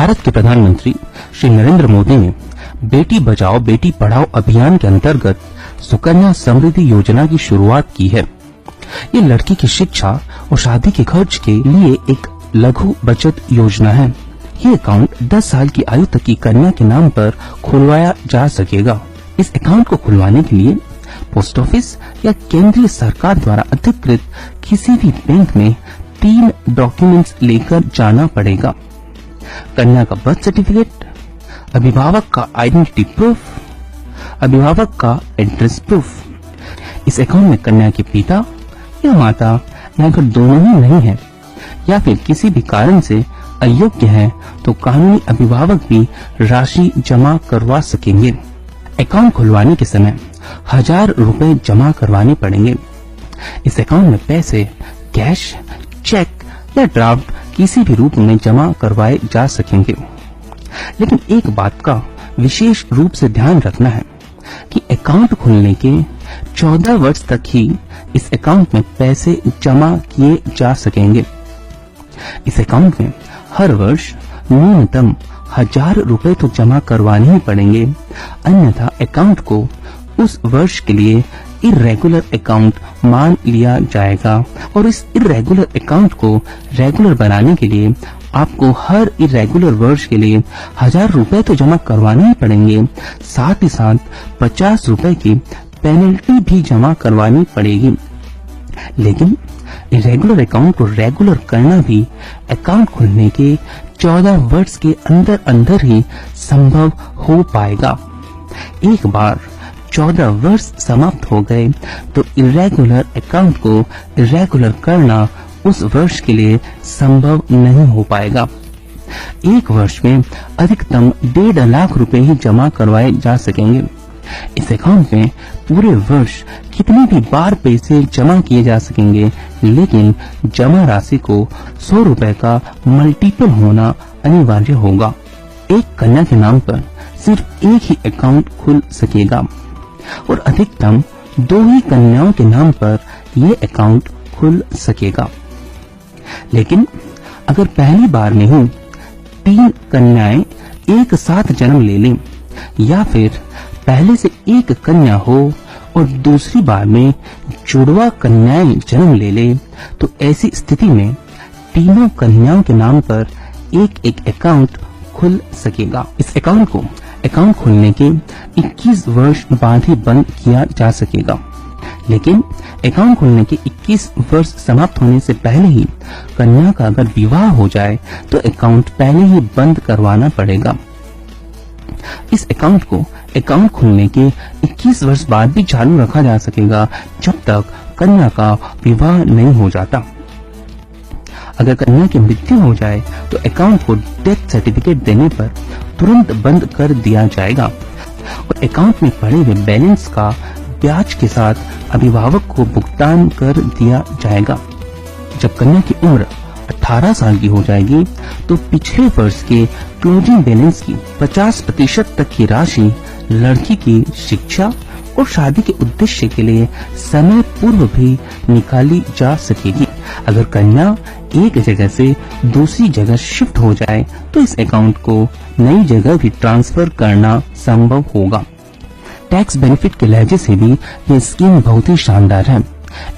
भारत के प्रधानमंत्री श्री नरेंद्र मोदी ने बेटी बचाओ बेटी पढ़ाओ अभियान के अंतर्गत सुकन्या समृद्धि योजना की शुरुआत की है। ये लड़की की शिक्षा और शादी के खर्च के लिए एक लघु बचत योजना है। ये अकाउंट 10 साल की आयु तक की कन्या के नाम पर खुलवाया जा सकेगा। इस अकाउंट को खुलवाने के लिए पोस्ट ऑफिस या केंद्रीय सरकार द्वारा अधिकृत किसी भी बैंक में 3 डॉक्यूमेंट्स लेकर जाना पड़ेगा। कन्या का बर्थ सर्टिफिकेट, अभिभावक का आइडेंटिटी प्रूफ, अभिभावक का एड्रेस प्रूफ। इस अकाउंट में कन्या के पिता या माता या अगर दोनों ही नहीं है या फिर किसी भी कारण से अयोग्य है तो कानूनी अभिभावक भी राशि जमा करवा सकेंगे। अकाउंट खुलवाने के समय 1000 रुपए जमा करवाने पड़ेंगे। इस अकाउंट में पैसे कैश, चेक या ड्राफ्ट किसी भी रूप में जमा करवाए जा सकेंगे। लेकिन एक बात का विशेष रूप से ध्यान रखना है कि अकाउंट खुलने के 14 वर्ष तक ही इस अकाउंट में पैसे जमा किए जा सकेंगे। इस अकाउंट में हर वर्ष न्यूनतम 1000 रुपए तो जमा करवाने ही पड़ेंगे, अन्यथा अकाउंट को उस वर्ष के लिए इर्रेगुलर अकाउंट मान लिया जाएगा और इस इर्रेगुलर अकाउंट को रेगुलर बनाने के लिए आपको हर इर्रेगुलर वर्ष के लिए 1000 रुपए तो जमा करवाने ही पड़ेंगे, साथ ही साथ 50 रुपए की पेनल्टी भी जमा करवानी पड़ेगी। लेकिन इर्रेगुलर अकाउंट को रेगुलर करना भी अकाउंट खुलने के 14 वर्ष के अंदर अंदर ही संभव हो पाएगा। एक बार 14 वर्ष समाप्त हो गए तो इर्रेगुलर अकाउंट को इर्रेगुलर करना उस वर्ष के लिए संभव नहीं हो पाएगा। एक वर्ष में अधिकतम 1.5 लाख रुपए ही जमा करवाए जा सकेंगे। इस अकाउंट में पूरे वर्ष कितनी भी बार पैसे जमा किए जा सकेंगे, लेकिन जमा राशि को 100 रुपए का मल्टीपल होना अनिवार्य होगा। एक कन्या के नाम पर सिर्फ एक ही अकाउंट खुल सकेगा और अधिकतम 2 ही कन्याओं के नाम पर ये अकाउंट खुल सकेगा। लेकिन अगर पहली बार में ही 3 कन्याएं एक साथ जन्म ले लें या फिर पहले से एक कन्या हो और दूसरी बार में जुड़वा कन्याएं जन्म ले ले तो ऐसी स्थिति में तीनों कन्याओं के नाम पर एक अकाउंट खुल सकेगा। इस अकाउंट को अकाउंट खुलने के 21 वर्ष बाद ही बंद किया जा सकेगा। लेकिन अकाउंट खुलने के 21 वर्ष समाप्त होने से पहले ही कन्या का अगर विवाह हो जाए तो अकाउंट पहले ही बंद करवाना पड़ेगा। इस अकाउंट को अकाउंट खुलने के 21 वर्ष बाद भी चालू रखा जा सकेगा जब तक कन्या का विवाह नहीं हो जाता। अगर कन्या की मृत्यु हो जाए तो अकाउंट को डेथ सर्टिफिकेट देने पर तुरंत बंद कर दिया जाएगा और अकाउंट में पड़े हुए बैलेंस का ब्याज के साथ अभिभावक को भुगतान कर दिया जाएगा। जब कन्या की उम्र 18 साल की हो जाएगी तो पिछले वर्ष के क्लोजिंग बैलेंस की 50% तक की राशि लड़की की शिक्षा और शादी के उद्देश्य के लिए समय पूर्व भी निकाली जा सकेगी। अगर कन्या एक जगह से दूसरी जगह शिफ्ट हो जाए तो इस अकाउंट को नई जगह भी ट्रांसफर करना संभव होगा। टैक्स बेनिफिट के लहजे से भी यह स्कीम बहुत ही शानदार है।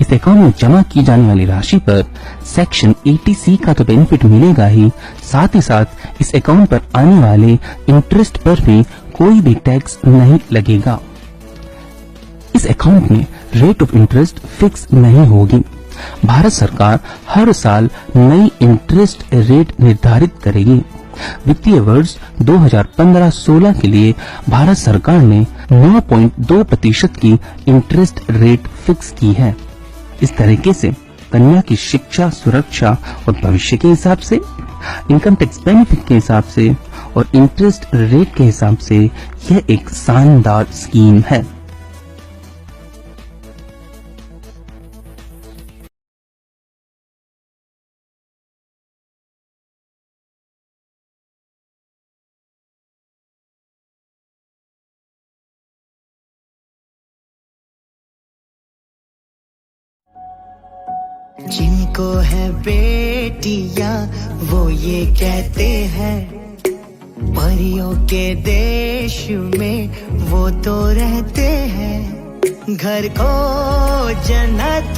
इस अकाउंट में जमा की जाने वाली राशि पर सेक्शन 80C का तो बेनिफिट मिलेगा ही, साथ ही साथ इस अकाउंट पर आने वाले इंटरेस्ट पर भी कोई भी टैक्स नहीं लगेगा। इस अकाउंट में रेट ऑफ इंटरेस्ट फिक्स नहीं होगी। भारत सरकार हर साल नई इंटरेस्ट रेट निर्धारित करेगी। वित्तीय वर्ष 2015-16 के लिए भारत सरकार ने 9.2% की इंटरेस्ट रेट फिक्स की है। इस तरीके से कन्या की शिक्षा, सुरक्षा और भविष्य के हिसाब से, इनकम टैक्स बेनिफिट के हिसाब से और इंटरेस्ट रेट के हिसाब से यह एक शानदार स्कीम है। जिनको है बेटियां वो ये कहते हैं परियों के देश में वो तो रहते हैं, घर को जन्नत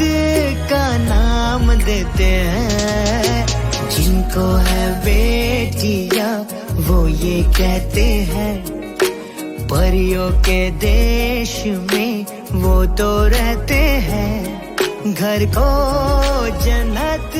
का नाम देते हैं। जिनको है बेटियां वो ये कहते हैं, परियों के देश में वो तो रहते हैं, घर को जन्नत